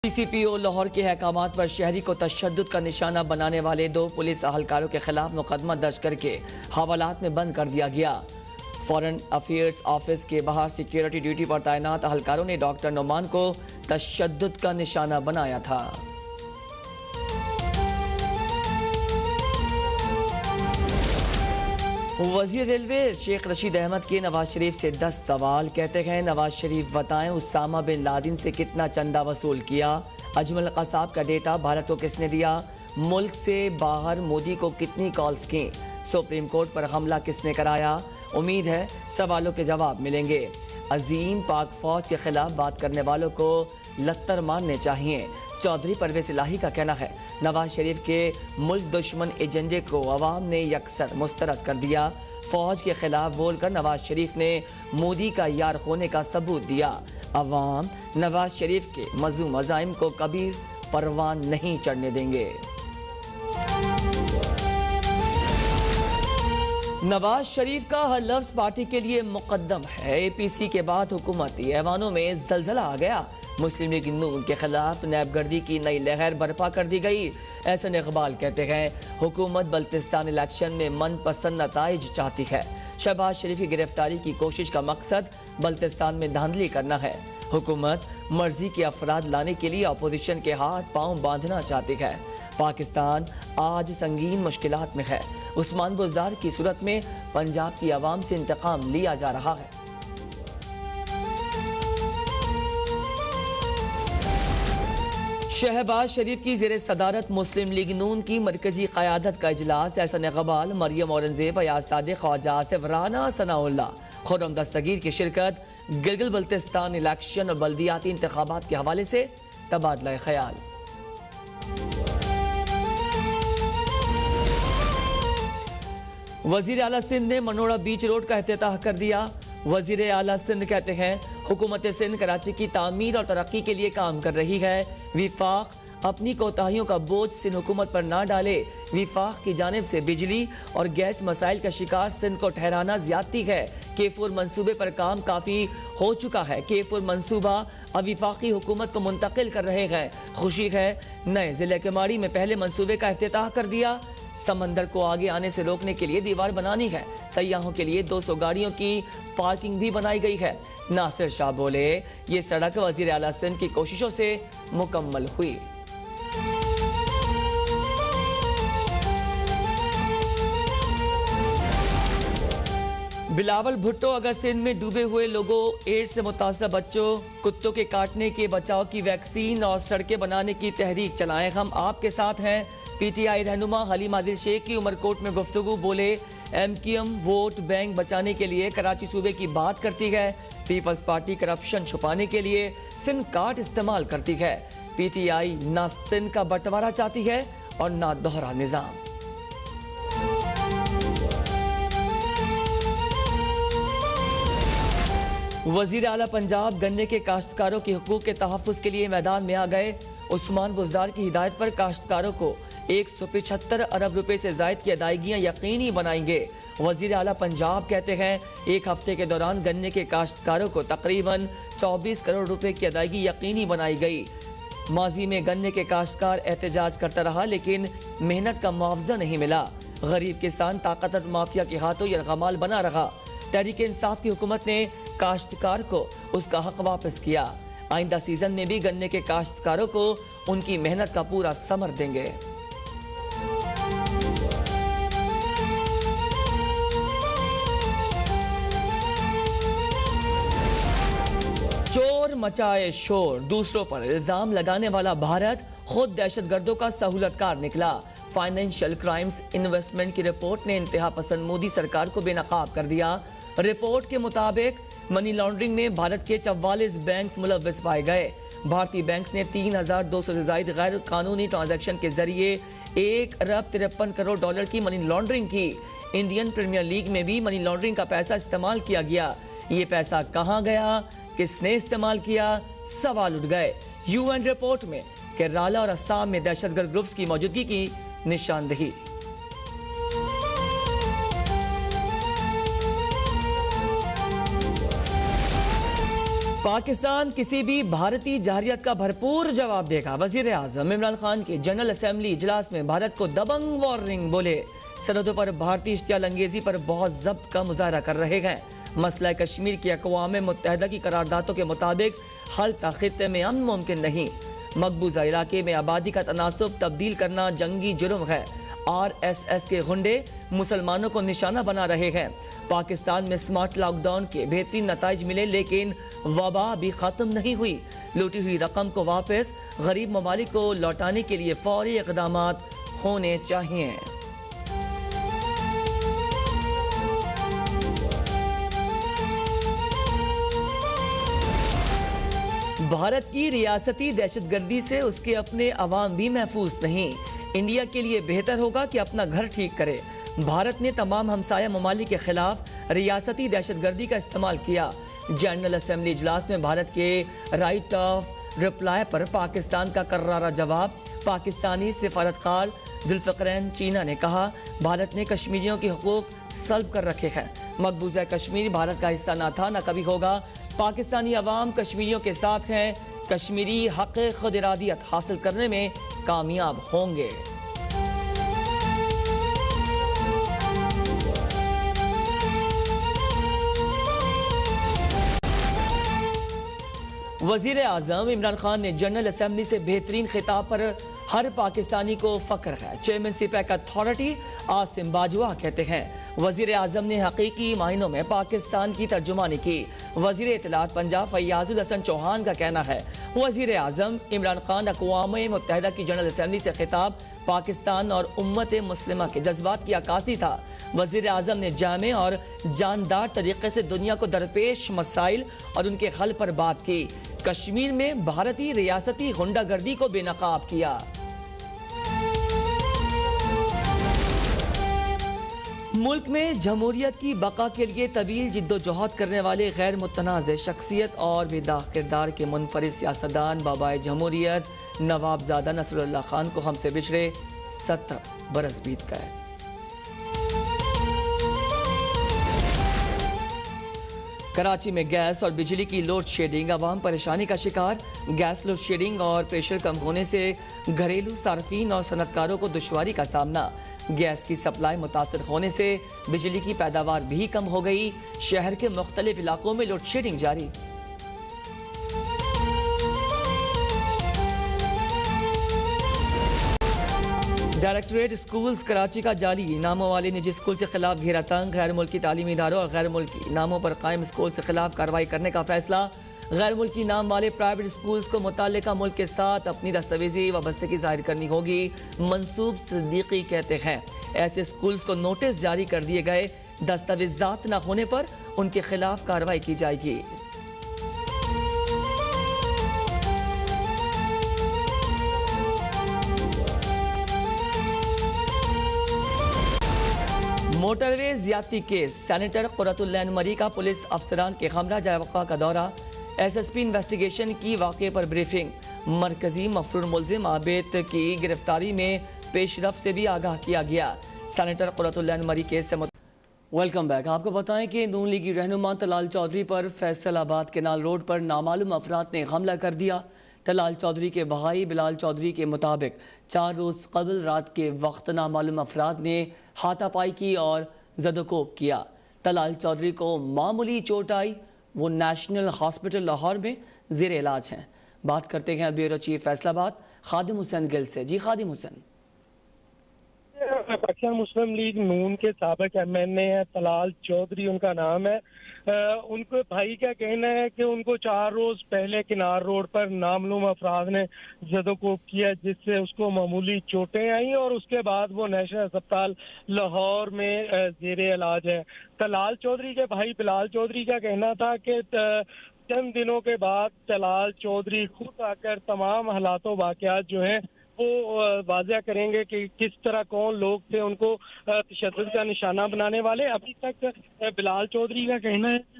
سی سی پی او لاہور کے احکامات پر شہری کو تشدد کا نشانہ بنانے والے 2 پولیس اہلکاروں کے خلاف مقدمہ درج کر کے حوالات میں بند کر دیا گیا۔ فارن افیئرز آفس کے باہر سیکیورٹی ڈیوٹی پر تعینات اہلکاروں نے ڈاکٹر نعمان کو تشدد کا نشانہ بنایا تھا۔ وزیر ریلوے شیخ رشید احمد کے نواز شریف سے 10 سوال، کہتے ہیں نواز شریف بتائیں اسامہ بن لادن سے کتنا چندہ وصول کیا؟ اجمل قصاب کا ڈیٹا بھارت کو کس نے دیا؟ ملک سے باہر مودی کو کتنی کالز کی؟ سپریم کورٹ پر حملہ کس نے کرایا؟ امید ہے سوالوں کے جواب ملیں گے۔ عظیم پاک فوج کے خلاف بات کرنے والوں کو لتر مارنے چاہیے، چودھری پرویز الہی کا کہنا ہے۔ نواز شریف کے ملک دشمن ایجنڈے کو عوام نے یکسر مسترد کر دیا۔ فوج کے خلاف بول کر نواز شریف نے مودی کا یار ہونے کا ثبوت دیا۔ عوام نواز شریف کے مذموم عزائم کو کبھی پروان نہیں چڑھنے دیں گے۔ نواز شریف کا ہر لفظ پارٹی کے لیے مقدم ہے۔ اے پی سی کے بعد حکومتی ایوانوں میں زلزلہ آ گیا۔ مسلم لیگ نون کے خلاف نیب گردی کی نئی لہر برپا کر دی گئی۔ احسن اقبال کہتے ہیں حکومت بلتستان الیکشن میں من پسند نتائج چاہتی ہے۔ شہباز شریف کی گرفتاری کی کوشش کا مقصد بلتستان میں دھاندلی کرنا ہے۔ حکومت مرضی کے افراد لانے کے لیے اپوزیشن کے ہاتھ پاؤں باندھنا چاہتی ہے۔ پاکستان آج سنگین مشکلات میں ہے۔ عثمان بزدار کی صورت میں پنجاب کی عوام سے انتقام لیا جا رہا ہے۔ شہباز شریف کی زیر صدارت مسلم لیگ نون کی مرکزی قیادت کا اجلاس۔ احسن اقبال، مریم اورنگزیب، ایاز صادق، خواجہ آصف رانا، ثناء اللہ، خرم دستگیر کی شرکت۔ گلگت بلتستان الیکشن اور بلدیاتی انتخابات کے حوالے سے تبادلہ خیال۔ وزیر اعلیٰ سندھ نے منوڑا بیچ روڈ کا افتتاح کر دیا۔ وزیر اعلیٰ سندھ کہتے ہیں حکومت سندھ کراچی کی تعمیر اور ترقی کے لیے کام کر رہی ہے۔ وفاق اپنی کوتاہیوں کا بوجھ سندھ حکومت پر نہ ڈالے۔ وفاق کی جانب سے بجلی اور گیس مسائل کا شکار سندھ کو ٹھہرانا زیادتی ہے۔ K4 منصوبے پر کام کافی ہو چکا ہے۔ K4 منصوبہ اب وفاقی حکومت کو منتقل کر رہے ہیں۔ خوشی ہے نئے ضلع کماڑی میں پہلے منصوبے کا افتتاح کر دیا۔ سمندر کو آگے آنے سے روکنے کے لیے دیوار بنانی ہے۔ سیاحوں کے لیے 200 گاڑیوں کی پارکنگ بھی بنائی گئی ہے۔ ناصر شاہ بولے یہ سڑک وزیر اعلیٰ سندھ کی کوششوں سے مکمل ہوئی۔ بلاول بھٹو اگر سندھ میں ڈوبے ہوئے لوگوں، ایڈز سے متاثرہ بچوں، کتوں کے کاٹنے کے بچاؤ کی ویکسین اور سڑکیں بنانے کی تحریک چلائیں، ہم آپ کے ساتھ ہیں۔ پی ٹی آئی رہنما حلیم عادل شیخ کی عمرکوٹ میں گفتگو، بولے M Q M vote bank بچانے کے لیے کراچی صوبے کی بات کرتی ہے۔ پیپلز پارٹی کرپشن چھپانے کے لیے سندھ کارڈ استعمال کرتی ہے۔ پی ٹی آئی نہ سندھ کا بٹوارہ چاہتی ہے اور نہ دوہرا نظام۔ وزیر اعلیٰ پنجاب گنے کے کاشتکاروں کے حقوق کے تحفظ کے لیے میدان میں آ گئے۔ عثمان بزدار کی ہدایت پر کاشتکاروں کو 175 ارب روپے سے زائد کی ادائیگیاں یقینی بنائیں گے۔ وزیر اعلیٰ پنجاب کہتے ہیں ایک ہفتے کے دوران گنے کے کاشتکاروں کو تقریباً 24 کروڑ روپے کی ادائیگی یقینی بنائی گئی۔ ماضی میں گنے کے کاشتکار احتجاج کرتا رہا لیکن محنت کا معاوضہ نہیں ملا۔ غریب کسان طاقتور مافیا کے ہاتھوں یرغمال بنا رہا۔ تحریک انصاف کی حکومت نے کاشتکار کو اس کا حق واپس کیا۔ آئندہ سیزن میں بھی گنے کے کاشتکاروں کو ان کی محنت کا پورا ثمر دیں گے۔ چور مچائے شور، دوسروں پر الزام لگانے والا بھارت خود دہشت گردوں کا سہولت کار نکلا۔ فائنینشل کرائمز انویسٹمنٹ کی رپورٹ نے انتہا پسند مودی سرکار کو بے نقاب کر دیا۔ رپورٹ کے مطابق منی لانڈرنگ میں بھارت کے 44 بینکس ملوث پائے گئے۔ بھارتی بینکس نے 3200 سے زائد غیر قانونی ٹرانزیکشن کے ذریعے 1 ارب 53 کروڑ ڈالر کی منی لانڈرنگ کی۔ انڈین پریمیئر لیگ میں بھی منی لانڈرنگ کا پیسہ استعمال کیا گیا۔ یہ پیسہ کہاں گیا، کس نے استعمال کیا، سوال اٹھ گئے۔ یو این رپورٹ میں کیرالہ اور آسام میں دہشت گرد گروپس کی موجودگی کی نشاندہی۔ پاکستان کسی بھی بھارتی جارحیت کا بھرپور جواب دے گا، وزیر اعظم عمران خان کے جنرل اسمبلی اجلاس میں بھارت کو دبنگ وارننگ، بولے سرحدوں پر بھارتی اشتعال انگیزی پر بہت ضبط کا مظاہرہ کر رہے ہیں، مسئلہ کشمیر کی اقوام متحدہ کی قراردادوں کے مطابق حل تا خطے میں امن ممکن نہیں، مقبوضہ علاقے میں آبادی کا تناسب تبدیل کرنا جنگی جرم ہے، RSS کے غنڈے مسلمانوں کو نشانہ بنا رہے ہیں، پاکستان میں سمارٹ لاک ڈاؤن کے بہترین نتائج ملے لیکن وبا بھی ختم نہیں ہوئی، لوٹی ہوئی رقم کو واپس غریب ممالک کو لوٹانے کے لیے فوری اقدامات ہونے چاہیے۔ بھارت کی ریاستی دہشت گردی سے اس کے اپنے عوام بھی محفوظ نہیں، انڈیا کے لیے بہتر ہوگا کہ اپنا گھر ٹھیک کرے، بھارت نے تمام ہمسایہ ممالک کے خلاف ریاستی دہشت گردی کا استعمال کیا، جنرل اسمبلی اجلاس میں بھارت کے رائٹ آف رپلائی پر پاکستان کا کرارا جواب، پاکستانی سفارتکار ذوالفقرین چینا نے کہا بھارت نے کشمیریوں کے حقوق سلب کر رکھے ہیں، مقبوضہ کشمیر بھارت کا حصہ نہ تھا نہ کبھی ہوگا، پاکستانی عوام کشمیریوں کے ساتھ ہیں، کشمیری حق خود ارادیت حاصل کرنے میں کامیاب ہوں گے۔ وزیر اعظم عمران خان نے جنرل اسمبلی سے بہترین خطاب پر ہر پاکستانی کو فخر ہے، chairman speak authority Asim Bajwa کہتے ہیں وزیر اعظم نے حقیقی معنوں میں پاکستان کی ترجمانی کی، وزیر اطلاعات پنجاب فیاض الحسن چوہان کا کہنا ہے وزیر اعظم عمران خان اقوام متحدہ کی جنرل اسمبلی سے خطاب پاکستان اور امت مسلمہ کے جذبات کی عکاسی تھا، وزیر اعظم نے جامع اور جاندار طریقے سے دنیا کو درپیش مسائل اور ان کے حل پر بات کی، کشمیر میں بھارتی ریاستی غنڈہ گردی کو بے نقاب کیا۔ ملک میں جمہوریت کی بقا کے لیے طویل جدوجہد کرنے والے غیر متنازع شخصیت اور بےداغ کردار کے منفرد سیاستدان بابائے جمہوریت نواب زادہ نصر اللہ خان کو ہم سے بچھڑے 70 برس بیت گئے۔ کراچی میں گیس اور بجلی کی لوڈ شیڈنگ، عوام پریشانی کا شکار، گیس لوڈ شیڈنگ اور پریشر کم ہونے سے گھریلو صارفین اور صنعتکاروں کو دشواری کا سامنا، گیس کی سپلائی متاثر ہونے سے بجلی کی پیداوار بھی کم ہو گئی، شہر کے مختلف علاقوں میں لوڈ شیڈنگ جاری۔ ڈائریکٹوریٹ اسکولز کراچی کا جعلی ناموں والے نجی اسکول کے خلاف گھیرا تنگ، غیر ملکی تعلیمی اداروں اور غیر ملکی ناموں پر قائم اسکول کے خلاف کارروائی کرنے کا فیصلہ، غیر ملکی نام والے پرائیویٹ اسکولز کو متعلقہ ملک کے ساتھ اپنی دستاویزی وابستگی ظاہر کرنی ہوگی، منصوب صدیقی کہتے ہیں ایسے اسکولز کو نوٹس جاری کر دیے گئے، دستاویزات نہ ہونے پر ان کے خلاف کارروائی کی جائے گی۔ موٹر وے زیادتی کیس، سینیٹر قرۃ العین مری کا پولیس افسران کے ہمراہ جائے وقوع کا دورہ، SSP انویسٹیگیشن کی واقعے پر بریفنگ، مرکزی مفرور ملزم عابد کی گرفتاری میں پیش رفت سے بھی آگاہ کیا گیا، سینیٹر قرۃ العین مری کیس سے ویلکم بیک۔ آپ کو بتائیں کہ نون لیگی رہنما طلال چودھری پر فیصل آباد کینال روڈ پر نامعلوم افراد نے حملہ کر دیا، طلال چودھری کے بھائی بلال چودھری کے مطابق 4 روز قبل رات کے وقت نامعلوم افراد نے ہاتھا پائی کی اور زد و کوب کیا، طلال چودھری کو معمولی چوٹ آئی، وہ نیشنل ہاسپٹل لاہور میں زیر علاج ہیں۔ بات کرتے ہیں بیورو چیف فیصل آباد خادم حسین گل سے۔ جی خادم حسین، پاکستان مسلم لیگ نون کے سابق MNA ہے طلال چودھری ان کا نام ہے، ان کے بھائی کا کہنا ہے کہ ان کو 4 روز پہلے کنار روڈ پر نامعلوم افراد نے زد و کوب کیا جس سے اس کو معمولی چوٹیں آئیں اور اس کے بعد وہ نیشنل ہسپتال لاہور میں زیر علاج ہے۔ طلال چودھری کے بھائی بلال چودھری کا کہنا تھا کہ چند دنوں کے بعد طلال چودھری خود آ کر تمام حالات و واقعات جو ہیں وہ واضح کریں گے کہ کس طرح کون لوگ تھے ان کو تشدد کا نشانہ بنانے والے۔ ابھی تک بلال چودھری کا کہنا ہے